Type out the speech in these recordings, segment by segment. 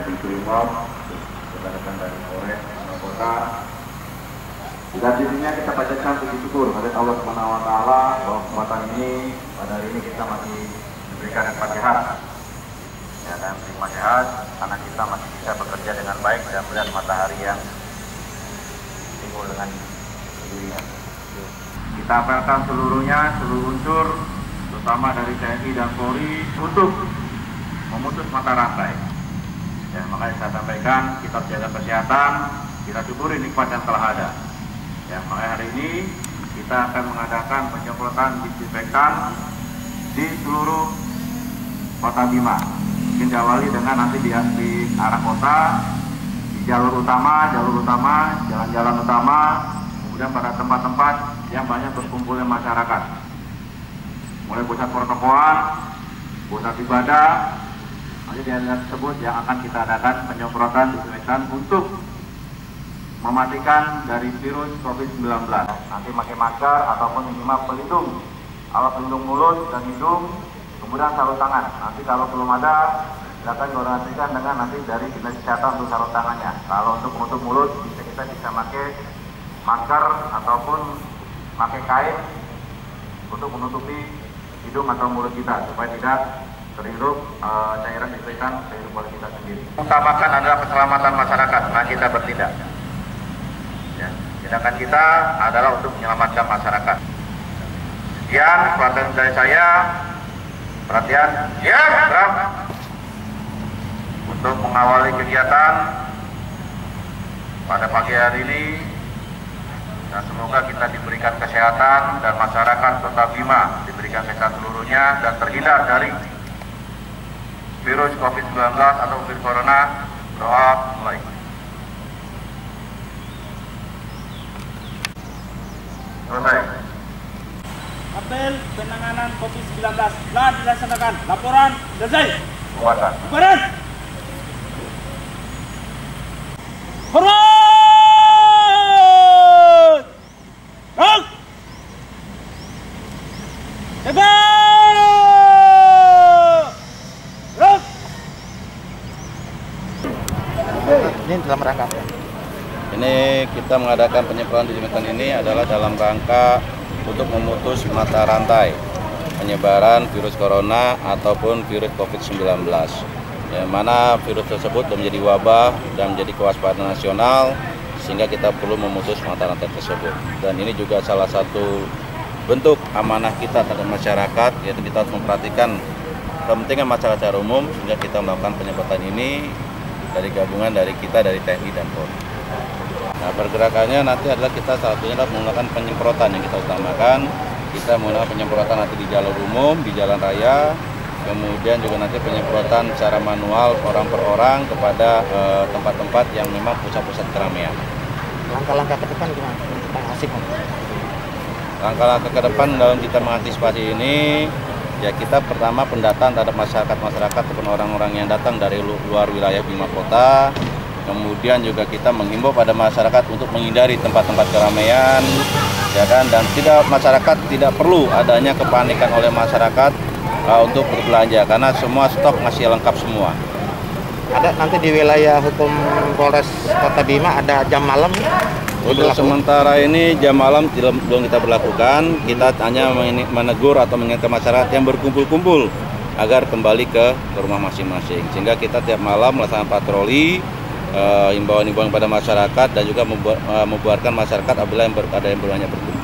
dari Brimob, rekan-rekan dari Polres Kota. Dan intinya kita bacakan puji syukur kepada Allah Subhanahu wa taala bahwa kesempatan ini pada hari ini kita masih diberikan nikmat sehat. Ya, dan nikmat sehat karena kita masih bisa bekerja dengan baik dan melihat matahari yang timbul dengan sendirinya. Kita apelkan seluruhnya, seluruh unsur, terutama dari TNI dan Polri untuk memutus mata rantai. Ya, makanya saya sampaikan kita jaga kesehatan, kita syukuri nikmat yang telah ada. Ya, makanya hari ini kita akan mengadakan penyemprotan disinfektan di seluruh Kota Bima. Mungkin diawali dengan nanti di arah kota, di jalur utama, jalan-jalan utama, kemudian pada tempat-tempat yang banyak berkumpulnya masyarakat. Mulai pusat pertokoan, pusat ibadah, nanti di daerah tersebut yang akan kita adakan penyemprotan disinfektan untuk mematikan dari virus COVID-19. Nanti pakai masker ataupun minimal pelindung, alat pelindung mulut dan hidung, kemudian sarung tangan. Nanti kalau belum ada, silakan koordinasikan dengan nanti dari dinas kesehatan untuk sarung tangannya. Kalau untuk menutup mulut, kita bisa pakai masker ataupun pakai kain untuk menutupi hidung atau mulut kita supaya tidak terhirup cairan disinfektan dari mulut kita sendiri. Utamakan adalah keselamatan masyarakat, nah kita bertindak. Ya, tindakan kita adalah untuk menyelamatkan masyarakat. Sekian perhatian dari saya. Perhatian, ya, gerak. Untuk mengawali kegiatan pada pagi hari ini, dan semoga kita diberikan kesehatan dan masyarakat Kota Bima diberikan kesehatan seluruhnya dan terhindar dari virus COVID-19 atau virus corona. Doa mulai. Selesai. Apel penanganan COVID-19 telah dilaksanakan. Laporan selesai. Buatan. Bubaran. Hormat. Rang. Jaga. Rang. Ini dalam rangka. Ini kita mengadakan penyemprotan disinfektan ini adalah dalam rangka untuk memutus mata rantai penyebaran virus corona ataupun virus COVID-19. Yang mana virus tersebut sudah menjadi wabah dan menjadi kewaspadaan nasional, sehingga kita perlu memutus mata rantai tersebut. Dan ini juga salah satu bentuk amanah kita terhadap masyarakat, yaitu kita harus memperhatikan kepentingan masyarakat secara umum, sehingga kita melakukan penyemprotan ini dari gabungan dari kita dari TNI dan Polri. Nah, pergerakannya nanti adalah kita salah satunya adalah menggunakan penyemprotan yang kita utamakan. Kita menggunakan penyemprotan nanti di jalur umum, di jalan raya, kemudian juga nanti penyemprotan secara manual orang per orang kepada tempat-tempat yang memang pusat-pusat keramaian. Langkah-langkah ke depan gimana? Langkah-langkah ke depan dalam kita mengantisipasi ini, ya kita pertama pendataan terhadap masyarakat ataupun orang-orang yang datang dari luar wilayah Bima Kota. Kemudian juga kita menghimbau pada masyarakat untuk menghindari tempat-tempat keramaian, ya kan, dan masyarakat tidak perlu adanya kepanikan oleh masyarakat untuk berbelanja karena semua stok masih lengkap semua. Ada nanti di wilayah hukum Polres Kota Bima ada jam malam. Untuk sementara ini jam malam belum kita berlakukan. Kita hanya menegur atau mengingatkan masyarakat yang berkumpul-kumpul agar kembali ke rumah masing-masing. Sehingga kita tiap malam melaksanakan patroli, himbauan-himbauan pada masyarakat dan juga membuarkan masyarakat apabila ada yang banyak berkumpul.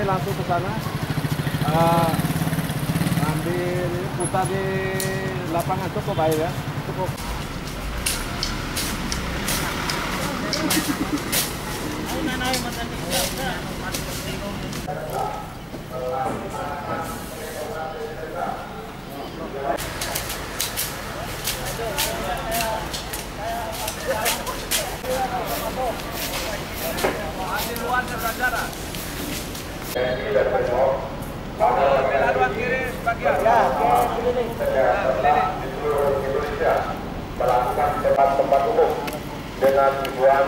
langsung ke sana, ambil putar di lapangan, cukup air ya, cukup. Melakukan tempat-tempat umum dengan tujuan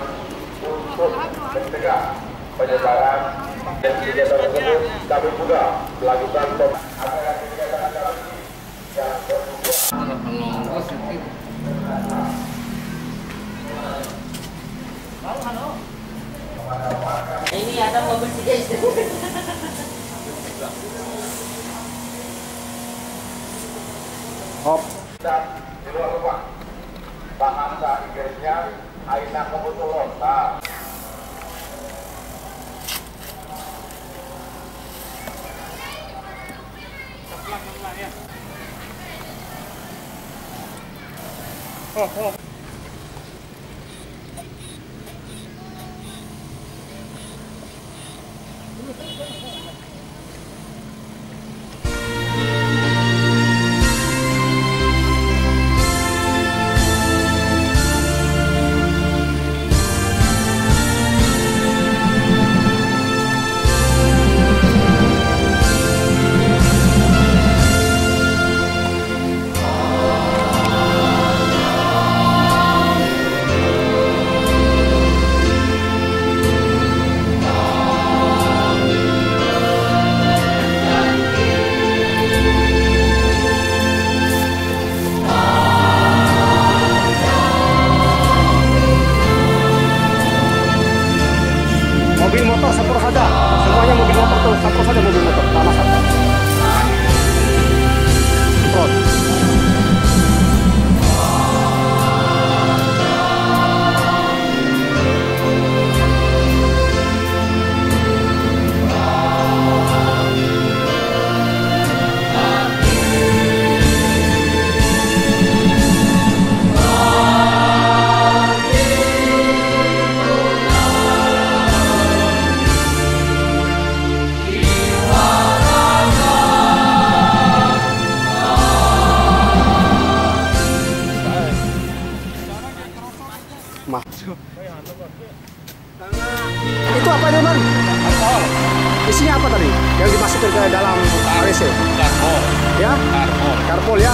untuk mencegah penyebaran dan kegiatan tersebut. Kami juga melakukan kegiatan acara yang Ini ada mobil guys. Hop. di luar rumah. Bahasa Inggrisnya Aina kebetulan. Nah, mobil motor sempur saja, semuanya mobil motor tuh sempur saja, mobil motor sama satu. Semprot. Itu apa itu, Man? Karpol. Isinya apa tadi? Yang dimasukkan ke dalam WC? Karpol. Ya? Karpol. Karpol ya.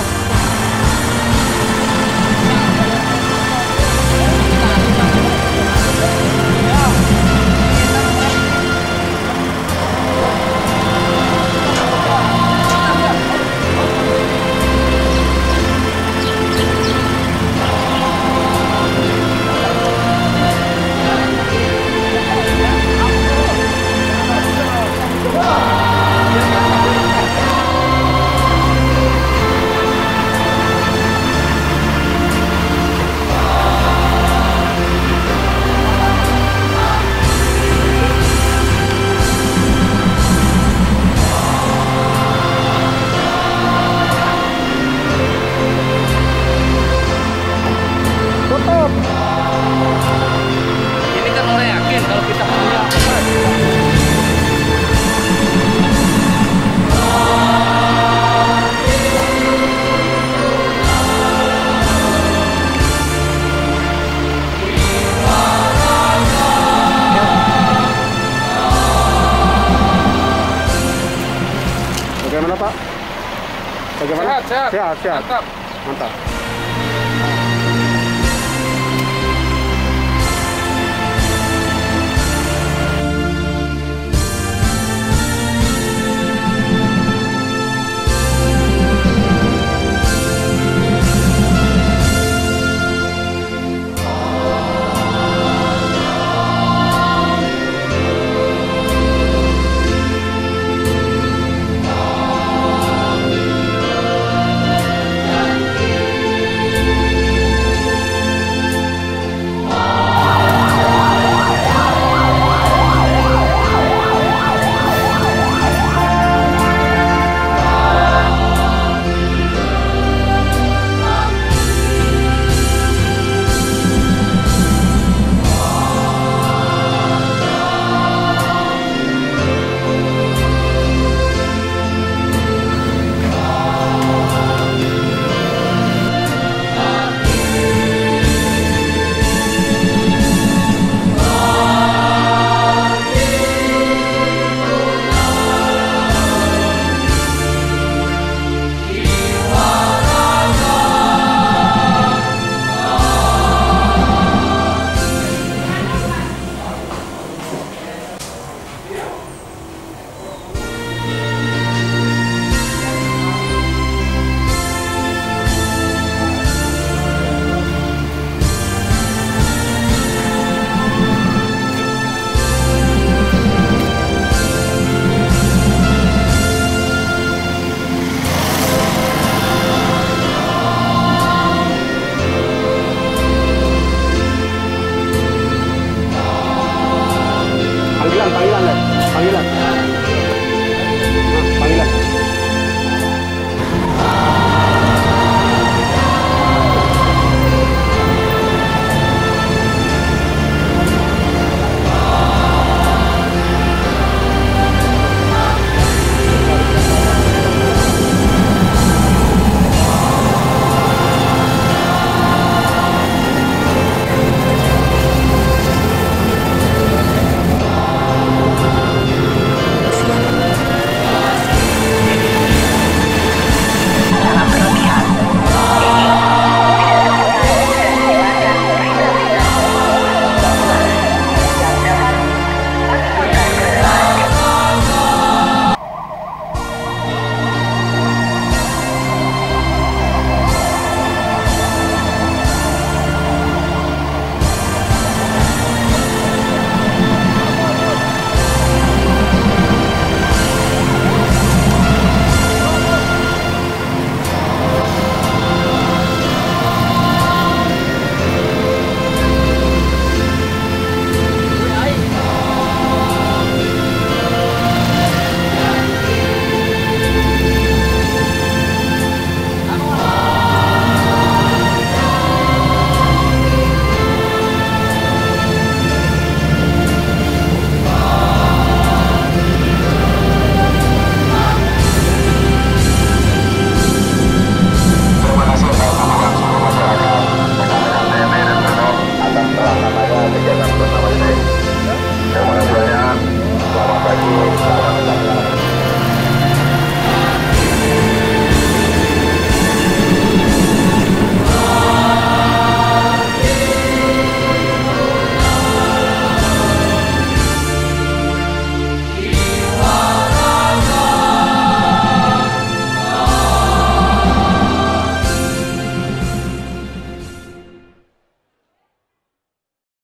Tutup. Ini kan orang yakin kalau kita punya Bagaimana, Pak? Bagaimana? Sehat. Sehat. Mantap. Mantap. Panggilan deh. Panggilan.